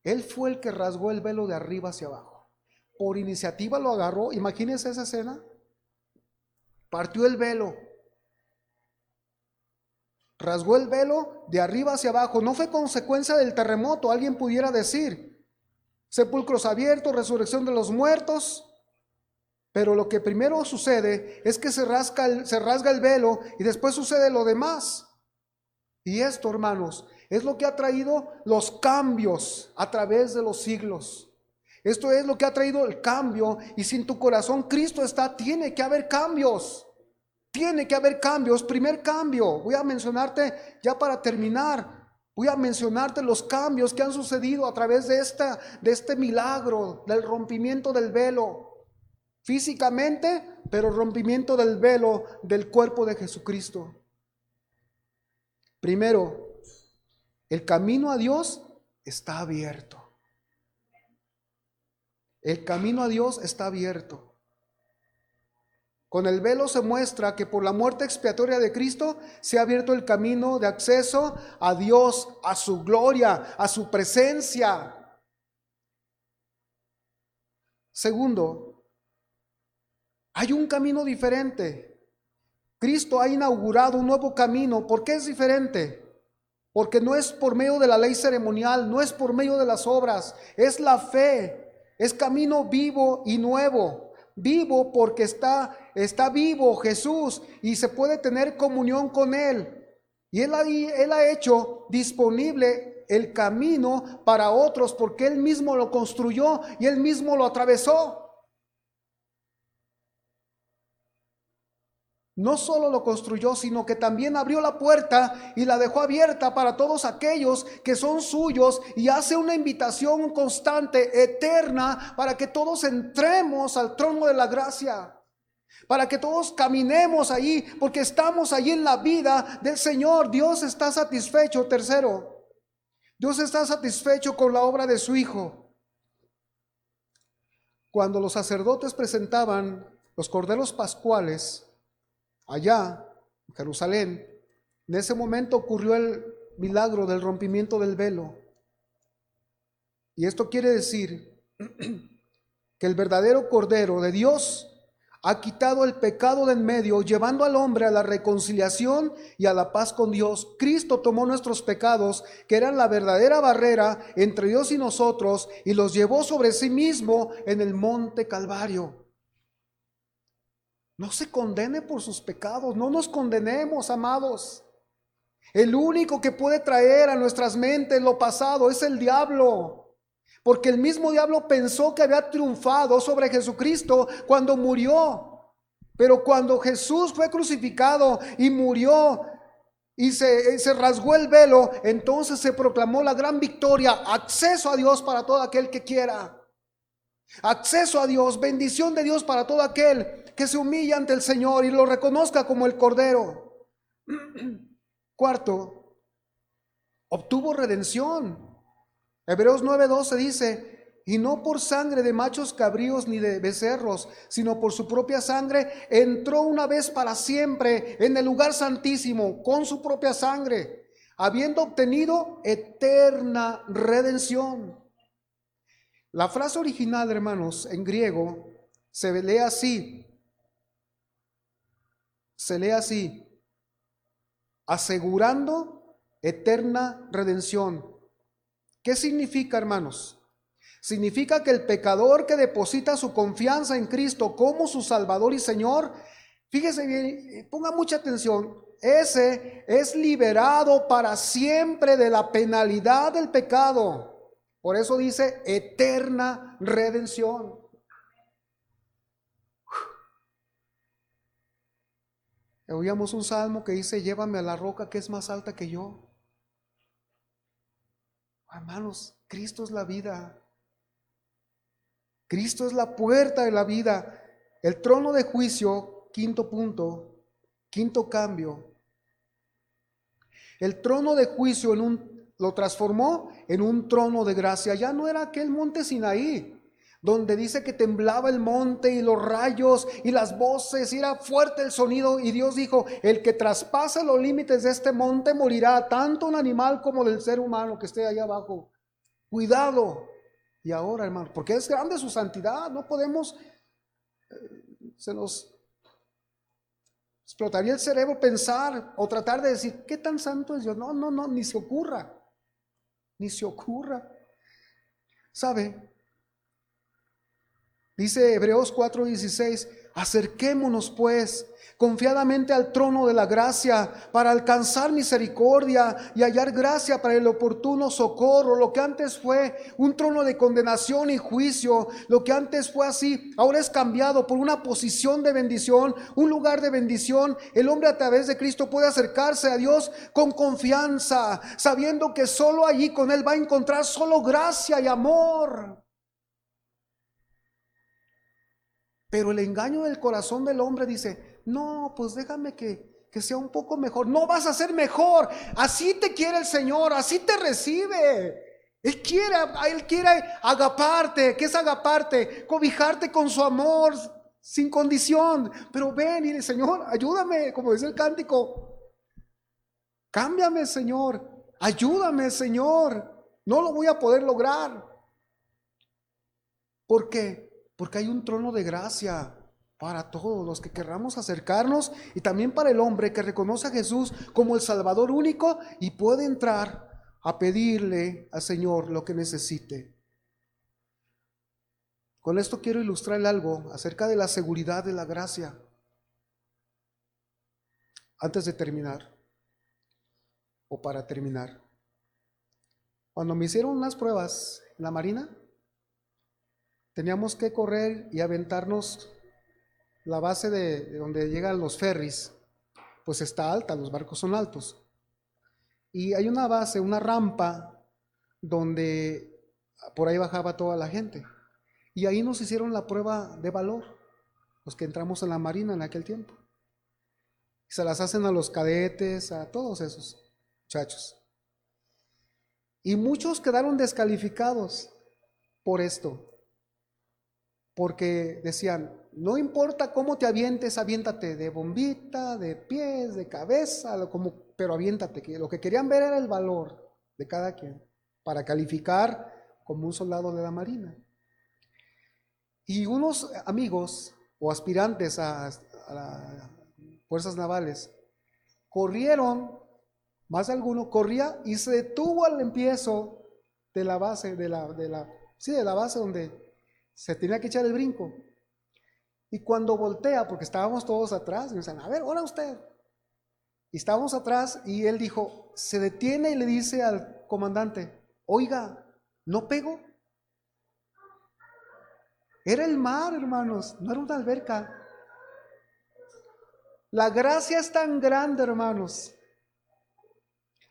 Speaker 1: Él fue el que rasgó el velo de arriba hacia abajo. Por iniciativa lo agarró. Imagínense esa escena. Partió el velo. Rasgó el velo de arriba hacia abajo. No fue consecuencia del terremoto, alguien pudiera decir. Sepulcros abiertos, resurrección de los muertos. Pero lo que primero sucede es que se rasga el velo, y después sucede lo demás. Y esto, hermanos, es lo que ha traído los cambios a través de los siglos. Esto es lo que ha traído el cambio. Y si en tu corazón Cristo está, tiene que haber cambios. Tiene que haber cambios. Primer cambio, voy a mencionarte ya para terminar. Voy a mencionarte los cambios que han sucedido a través de este milagro del rompimiento del velo. Físicamente, pero rompimiento del velo del cuerpo de Jesucristo. Primero, el camino a Dios está abierto. El camino a Dios está abierto. Con el velo se muestra que por la muerte expiatoria de Cristo se ha abierto el camino de acceso a Dios, a su gloria, a su presencia. Segundo, hay un camino diferente. Cristo ha inaugurado un nuevo camino. ¿Por qué es diferente? Porque no es por medio de la ley ceremonial, no es por medio de las obras, es la fe, es camino vivo y nuevo. Vivo porque está vivo Jesús y se puede tener comunión con Él. Y Él ha hecho disponible el camino para otros porque Él mismo lo construyó y Él mismo lo atravesó. No solo lo construyó, sino que también abrió la puerta y la dejó abierta para todos aquellos que son suyos y hace una invitación constante, eterna, para que todos entremos al trono de la gracia, para que todos caminemos allí, porque estamos allí en la vida del Señor. Dios está satisfecho. Tercero, Dios está satisfecho con la obra de su Hijo. Cuando los sacerdotes presentaban los corderos pascuales, allá en Jerusalén, en ese momento ocurrió el milagro del rompimiento del velo. Y esto quiere decir que el verdadero Cordero de Dios ha quitado el pecado de en medio, llevando al hombre a la reconciliación y a la paz con Dios. Cristo tomó nuestros pecados, que eran la verdadera barrera entre Dios y nosotros, y los llevó sobre sí mismo en el monte Calvario. No se condene por sus pecados, no nos condenemos, amados. El único que puede traer a nuestras mentes lo pasado es el diablo, porque el mismo diablo pensó que había triunfado sobre Jesucristo cuando murió. Pero cuando Jesús fue crucificado y murió y se rasgó el velo, entonces se proclamó la gran victoria, acceso a Dios para todo aquel que quiera. Acceso a Dios, bendición de Dios para todo aquel que se humilla ante el Señor y lo reconozca como el Cordero. Cuarto, obtuvo redención. Hebreos 9:12 dice: y no por sangre de machos cabríos ni de becerros, sino por su propia sangre entró una vez para siempre en el lugar santísimo con su propia sangre, habiendo obtenido eterna redención. La frase original, hermanos, en griego se lee así, asegurando eterna redención. ¿Qué significa, hermanos? Significa que el pecador que deposita su confianza en Cristo como su Salvador y Señor, fíjese bien, ponga mucha atención, ese es liberado para siempre de la penalidad del pecado. Por eso dice eterna redención. Oíamos un salmo que dice: llévame a la roca que es más alta que yo. Hermanos, Cristo es la vida. Cristo es la puerta de la vida. El trono de juicio, quinto punto, quinto cambio. El trono de juicio lo transformó en un trono de gracia. Ya no era aquel monte Sinaí, donde dice que temblaba el monte y los rayos y las voces y era fuerte el sonido, y Dios dijo: el que traspase los límites de este monte morirá, tanto un animal como del ser humano que esté allá abajo. Cuidado. Y ahora, hermano, porque es grande su santidad, no podemos, se nos explotaría el cerebro pensar o tratar de decir qué tan santo es Dios. No, ni se ocurra. Ni se ocurra. ¿Sabe? Dice Hebreos 4:16: acerquémonos pues confiadamente al trono de la gracia para alcanzar misericordia y hallar gracia para el oportuno socorro. Lo que antes fue un trono de condenación y juicio, lo que antes fue así, ahora es cambiado por una posición de bendición, un lugar de bendición. El hombre a través de Cristo puede acercarse a Dios con confianza, sabiendo que solo allí con Él va a encontrar solo gracia y amor. Pero el engaño del corazón del hombre dice: no, pues déjame que sea un poco mejor. No vas a ser mejor. Así te quiere el Señor, así te recibe. Él quiere agaparte. ¿Qué es agaparte? Cobijarte con su amor sin condición. Pero ven y dile: Señor, ayúdame, como dice el cántico. Cámbiame, Señor. Ayúdame, Señor. No lo voy a poder lograr. ¿Por qué? Porque hay un trono de gracia. para todos los que querramos acercarnos y también para el hombre que reconoce a Jesús como el Salvador único y puede entrar a pedirle al Señor lo que necesite. Con esto quiero ilustrar algo acerca de la seguridad de la gracia. Antes de terminar, o para terminar, cuando me hicieron unas pruebas en la Marina, teníamos que correr y aventarnos la base de donde llegan los ferries, pues está alta, los barcos son altos. Y hay una base, una rampa, donde por ahí bajaba toda la gente. Y ahí nos hicieron la prueba de valor, los que entramos en la Marina en aquel tiempo. Se las hacen a los cadetes, a todos esos muchachos. Y muchos quedaron descalificados por esto. Porque decían, no importa cómo te avientes, aviéntate de bombita, de pies, de cabeza, pero aviéntate. Que lo que querían ver era el valor de cada quien para calificar como un soldado de la Marina. Y unos amigos o aspirantes a las fuerzas navales corrieron, más de alguno corría y se detuvo al empiezo de la base, de la base donde se tenía que echar el brinco. Y cuando voltea, porque estábamos todos atrás, y me dicen, a ver, ahora usted. Y estábamos atrás y él dijo, se detiene y le dice al comandante, oiga, ¿no pego? Era el mar, hermanos, no era una alberca. La gracia es tan grande, hermanos.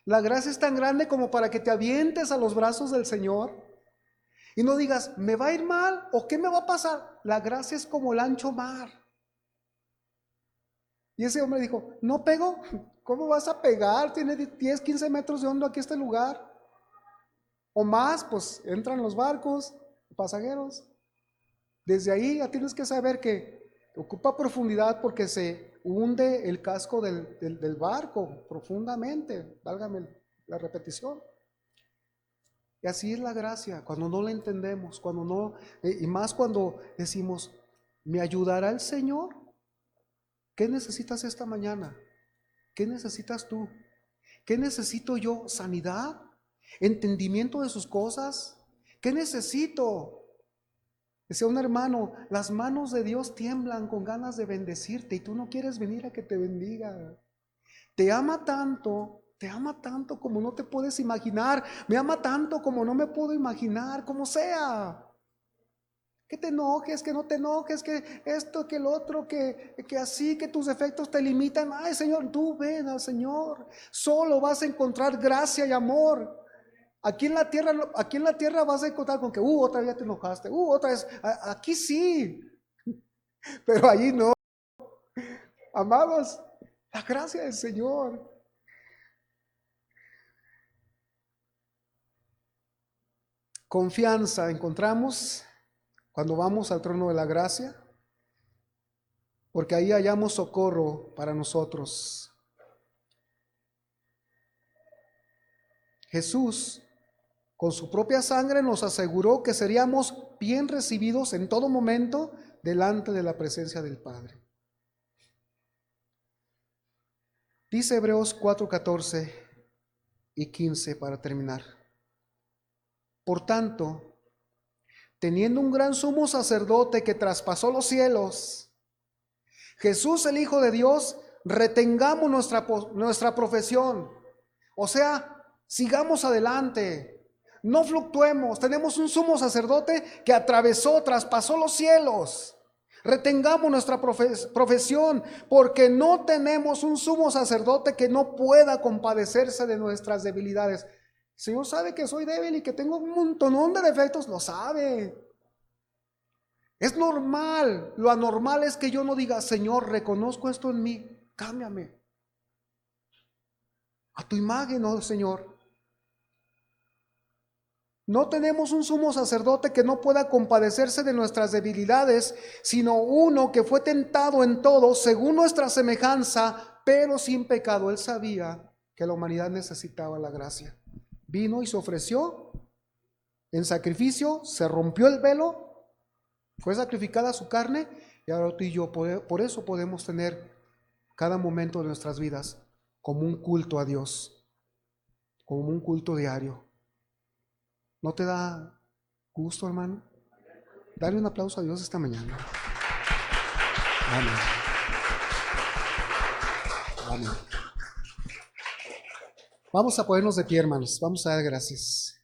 Speaker 1: La gracia es tan grande como para que te avientes a los brazos del Señor y no digas, ¿me va a ir mal o qué me va a pasar? La gracia es como el ancho mar. Y ese hombre dijo, ¿no pego? ¿Cómo vas a pegar? Tiene 10, 15 metros de hondo aquí este lugar. O más, pues entran los barcos, pasajeros. Desde ahí ya tienes que saber que ocupa profundidad porque se hunde el casco del barco profundamente, válgame la repetición. Y así es la gracia, cuando no la entendemos, cuando no, y más cuando decimos, ¿me ayudará el Señor? ¿Qué necesitas esta mañana? ¿Qué necesitas tú? ¿Qué necesito yo? ¿Sanidad? ¿Entendimiento de sus cosas? ¿Qué necesito? Decía un hermano, las manos de Dios tiemblan con ganas de bendecirte y tú no quieres venir a que te bendiga. Te ama tanto como no te puedes imaginar. Me ama tanto como no me puedo imaginar, como sea. Que te enojes, que no te enojes, que esto, que el otro, que así, que tus defectos te limitan. Ay, Señor, tú ven al Señor. Solo vas a encontrar gracia y amor. Aquí en la tierra vas a encontrar con que, otra vez te enojaste, otra vez, aquí sí, pero allí no. Amados, la gracia del Señor. Confianza encontramos cuando vamos al trono de la gracia, porque ahí hallamos socorro para nosotros. Jesús, con su propia sangre, nos aseguró que seríamos bien recibidos en todo momento delante de la presencia del Padre. Dice Hebreos 4:14 y 15 para terminar. Por tanto, teniendo un gran sumo sacerdote que traspasó los cielos, Jesús el Hijo de Dios, retengamos nuestra profesión. O sea, sigamos adelante, no fluctuemos. Tenemos un sumo sacerdote que traspasó los cielos. Retengamos nuestra profesión, porque no tenemos un sumo sacerdote que no pueda compadecerse de nuestras debilidades. El Señor sabe que soy débil y que tengo un montonón de defectos, lo sabe. Es normal. Lo anormal es que yo no diga, Señor, reconozco esto en mí, cámbiame a tu imagen, oh Señor. No tenemos un sumo sacerdote que no pueda compadecerse de nuestras debilidades, sino uno que fue tentado en todo según nuestra semejanza, pero sin pecado. Él sabía que la humanidad necesitaba la gracia. Vino y se ofreció en sacrificio, se rompió el velo, fue sacrificada su carne Y ahora tú y yo, por eso podemos tener cada momento de nuestras vidas como un culto a Dios, como un culto diario. ¿No te da gusto, hermano? Dale un aplauso a Dios esta mañana. Amén. Amén. Vamos a ponernos de pie, hermanos. Vamos a dar gracias.